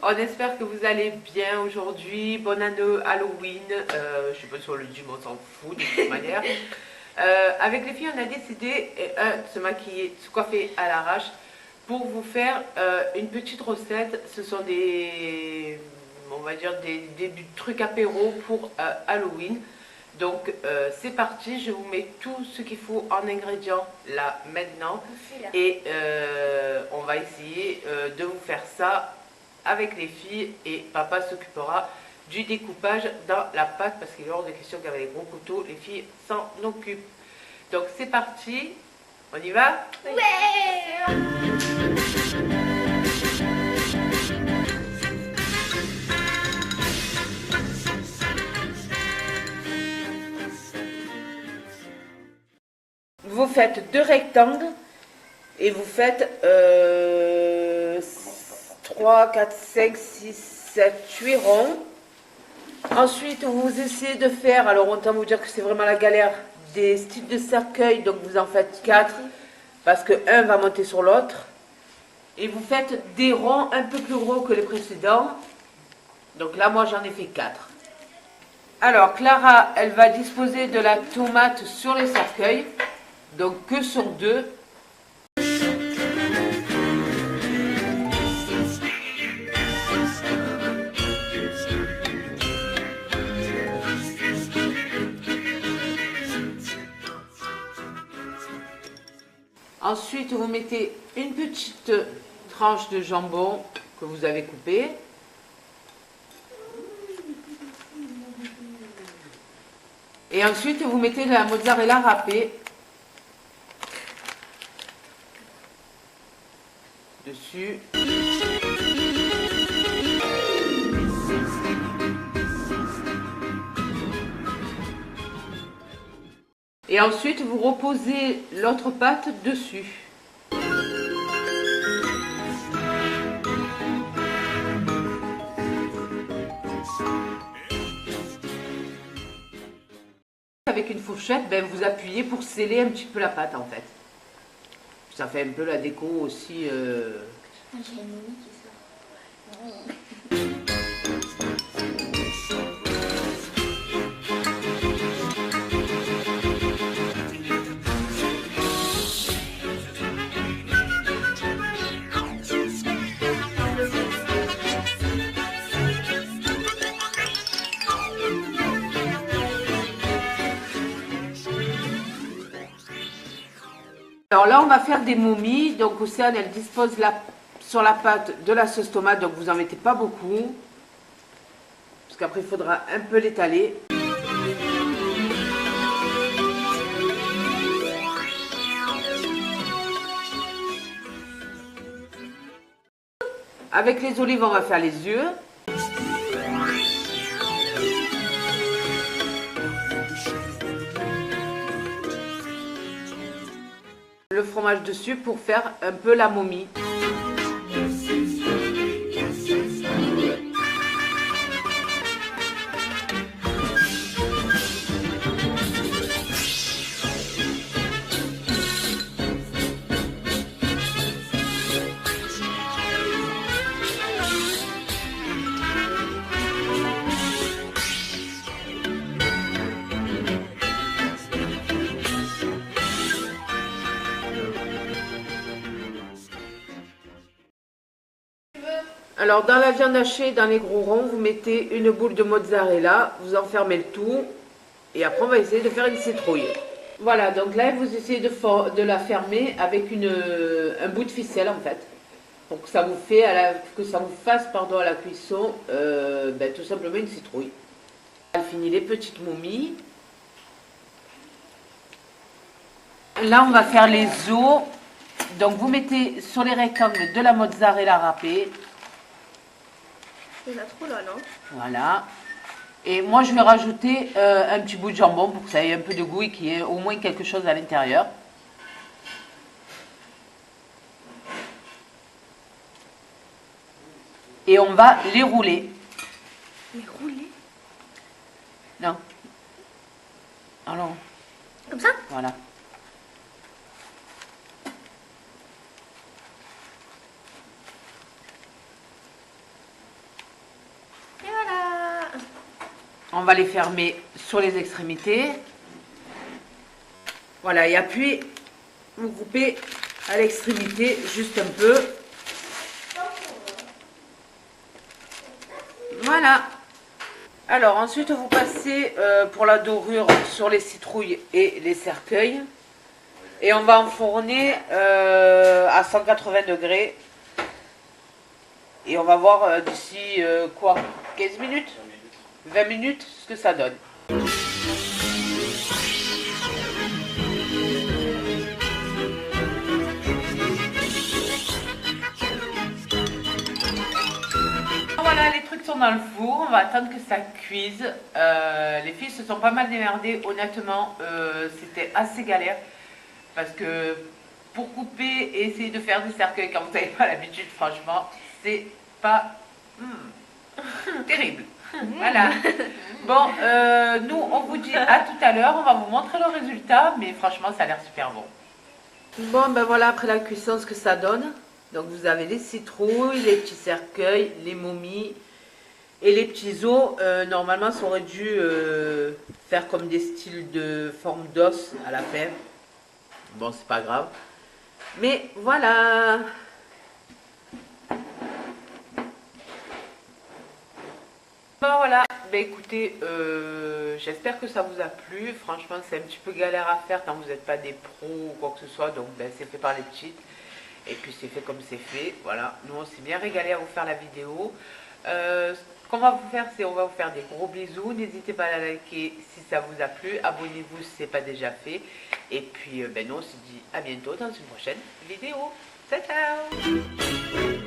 On espère que vous allez bien aujourd'hui. Bonne année Halloween. Je sais pas si on le dit, mais on s'en fout de toute manière. Avec les filles, on a décidé de se maquiller, de se coiffer à l'arrache pour vous faire une petite recette. Ce sont des, on va dire, des trucs apéro pour Halloween. Donc c'est parti, je vous mets tout ce qu'il faut en ingrédients là maintenant. Et on va essayer de vous faire ça avec les filles et papa s'occupera du découpage dans la pâte parce qu'il est hors de question qu'avec les gros couteaux, les filles s'en occupent. Donc c'est parti, on y va? Ouais. Vous faites 2 rectangles et vous faites 3, 4, 5, 6, 7, 8 ronds. Ensuite, vous essayez de faire, alors on tend à vous dire que c'est vraiment la galère, des styles de cercueil, donc vous en faites 4 parce que un va monter sur l'autre. Et vous faites des ronds un peu plus gros que les précédents. Donc là, moi, j'en ai fait 4. Alors, Clara, elle va disposer de la tomate sur les cercueils, donc que sur 2. Ensuite, vous mettez une petite tranche de jambon que vous avez coupé. Et ensuite, vous mettez de la mozzarella râpée dessus. Et ensuite, vous reposez l'autre pâte dessus. Avec une fourchette, ben, vous appuyez pour sceller un petit peu la pâte en fait. Ça fait un peu la déco aussi. J'ai une momie qui sort. Alors là, on va faire des momies. Donc Océane, elle dispose sur la pâte de la sauce tomate. Donc vous en mettez pas beaucoup. Parce qu'après, il faudra un peu l'étaler. Avec les olives, on va faire les yeux. Le fromage dessus pour faire un peu la momie. Alors dans la viande hachée, dans les gros ronds, vous mettez une boule de mozzarella, vous enfermez le tout et après on va essayer de faire une citrouille. Voilà, donc là vous essayez de la fermer avec un bout de ficelle en fait, pour que ça vous fasse à la cuisson tout simplement une citrouille. On finit les petites momies. Là on va faire les os, donc vous mettez sur les rectangles de la mozzarella râpée. Il y en a trop là, non? Voilà. Et moi, je vais rajouter un petit bout de jambon pour que ça ait un peu de goût et qu'il y ait au moins quelque chose à l'intérieur. Et on va les rouler. Les rouler. Non. Alors, Comme ça? voilà. Et voilà. On va les fermer sur les extrémités. Voilà, et puis vous coupez à l'extrémité juste un peu. Voilà. Alors ensuite vous passez pour la dorure sur les citrouilles et les cercueils. Et on va enfourner à 180 degrés. Et on va voir d'ici quoi, 15 minutes 20 minutes ce que ça donne. Voilà, les trucs sont dans le four, on va attendre que ça cuise. Les filles se sont pas mal démerdées, honnêtement, c'était assez galère. Parce que pour couper et essayer de faire des cercueils quand vous n'avez pas l'habitude, franchement, c'est pas terrible. Voilà. Bon, nous on vous dit à tout à l'heure, on va vous montrer le résultat, mais franchement ça a l'air super bon. Bon, ben voilà, après la cuisson, ce que ça donne. Donc vous avez les citrouilles, les petits cercueils, les momies et les petits os. Normalement, ça aurait dû faire comme des styles de forme d'os à la fin. Bon, c'est pas grave. Mais voilà. Bon voilà, ben écoutez, j'espère que ça vous a plu. Franchement, c'est un petit peu galère à faire quand vous n'êtes pas des pros ou quoi que ce soit. Donc ben, c'est fait par les petites. Et puis c'est fait comme c'est fait. Voilà, nous on s'est bien régalé à vous faire la vidéo. Ce qu'on va vous faire, c'est on va vous faire des gros bisous. N'hésitez pas à la liker si ça vous a plu. Abonnez-vous si ce n'est pas déjà fait. Et puis ben, nous on se dit à bientôt dans une prochaine vidéo. Ciao ciao.